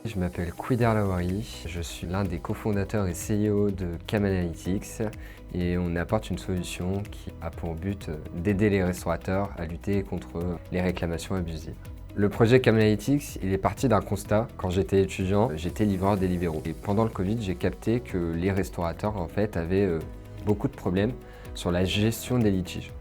Je m'appelle Kouider Lawari, je suis l'un des cofondateurs et CEO de Cam Analytics et on apporte une solution qui a pour but d'aider les restaurateurs à lutter contre les réclamations abusives. Le projet Cam Analytics, il est parti d'un constat. Quand j'étais étudiant, j'étais livreur Deliveroo. Et pendant le Covid, j'ai capté que les restaurateurs en fait avaient beaucoup de problèmes sur la gestion des litiges.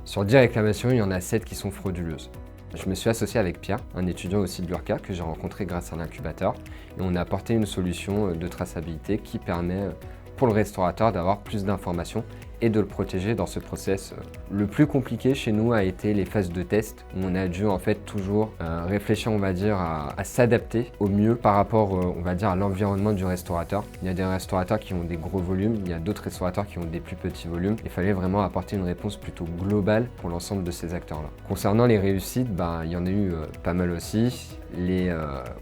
Sur 10 réclamations, il y en a 7 qui sont frauduleuses. Je me suis associé avec Pierre, un étudiant aussi de l'URCA que j'ai rencontré grâce à l'incubateur, et on a apporté une solution de traçabilité qui permet pour le restaurateur d'avoir plus d'informations et de le protéger dans ce process. Le plus compliqué chez nous a été les phases de test où on a dû en fait toujours réfléchir, on va dire, à s'adapter au mieux par rapport, on va dire, à l'environnement du restaurateur. Il y a des restaurateurs qui ont des gros volumes, il y a d'autres restaurateurs qui ont des plus petits volumes. Il fallait vraiment apporter une réponse plutôt globale pour l'ensemble de ces acteurs-là. Concernant les réussites, il y en a eu pas mal aussi. Les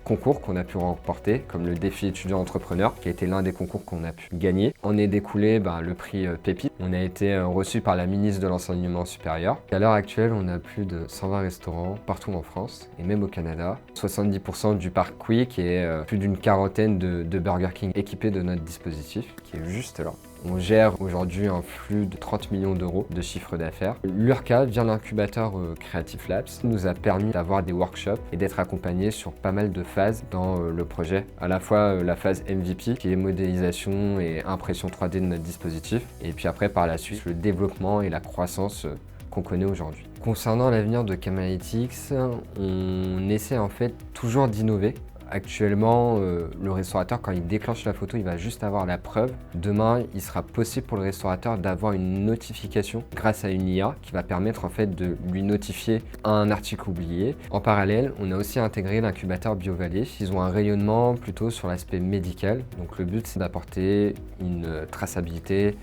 concours qu'on a pu remporter, comme le défi étudiant entrepreneur, qui a été l'un des concours qu'on a pu gagner. En est découlé le prix Pépite. On a été reçu par la ministre de l'Enseignement supérieur. À l'heure actuelle, on a plus de 120 restaurants partout en France et même au Canada. 70% du parc Quick et plus d'une quarantaine de Burger King équipés de notre dispositif, qui est juste là. On gère aujourd'hui un flux de 30 millions d'euros de chiffre d'affaires. L'URCA, via l'incubateur Creative Labs, nous a permis d'avoir des workshops et d'être accompagnés sur pas mal de phases dans le projet. À la fois la phase MVP, qui est modélisation et impression 3D de notre dispositif, et puis après par la suite le développement et la croissance qu'on connaît aujourd'hui. Concernant l'avenir de Cam Analytics, on essaie en fait toujours d'innover. Actuellement, le restaurateur, quand il déclenche la photo, il va juste avoir la preuve. Demain, il sera possible pour le restaurateur d'avoir une notification grâce à une IA qui va permettre en fait de lui notifier un article oublié. En parallèle, on a aussi intégré l'incubateur BioValley. Ils ont un rayonnement plutôt sur l'aspect médical. Donc le but, c'est d'apporter une traçabilité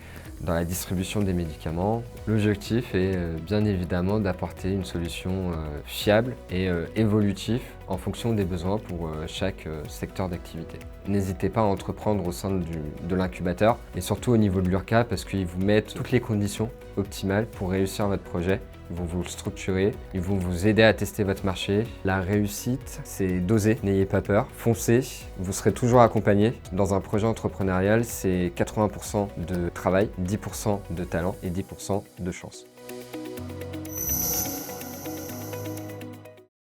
dans la distribution des médicaments. L'objectif est bien évidemment d'apporter une solution fiable et évolutive en fonction des besoins pour chaque secteur d'activité. N'hésitez pas à entreprendre au sein de l'incubateur et surtout au niveau de l'URCA parce qu'ils vous mettent toutes les conditions optimales pour réussir votre projet. Ils vont vous le structurer, ils vont vous aider à tester votre marché. La réussite, c'est d'oser, n'ayez pas peur, foncez, vous serez toujours accompagné. Dans un projet entrepreneurial, c'est 80% de travail, 10% de talent et 10% de chance.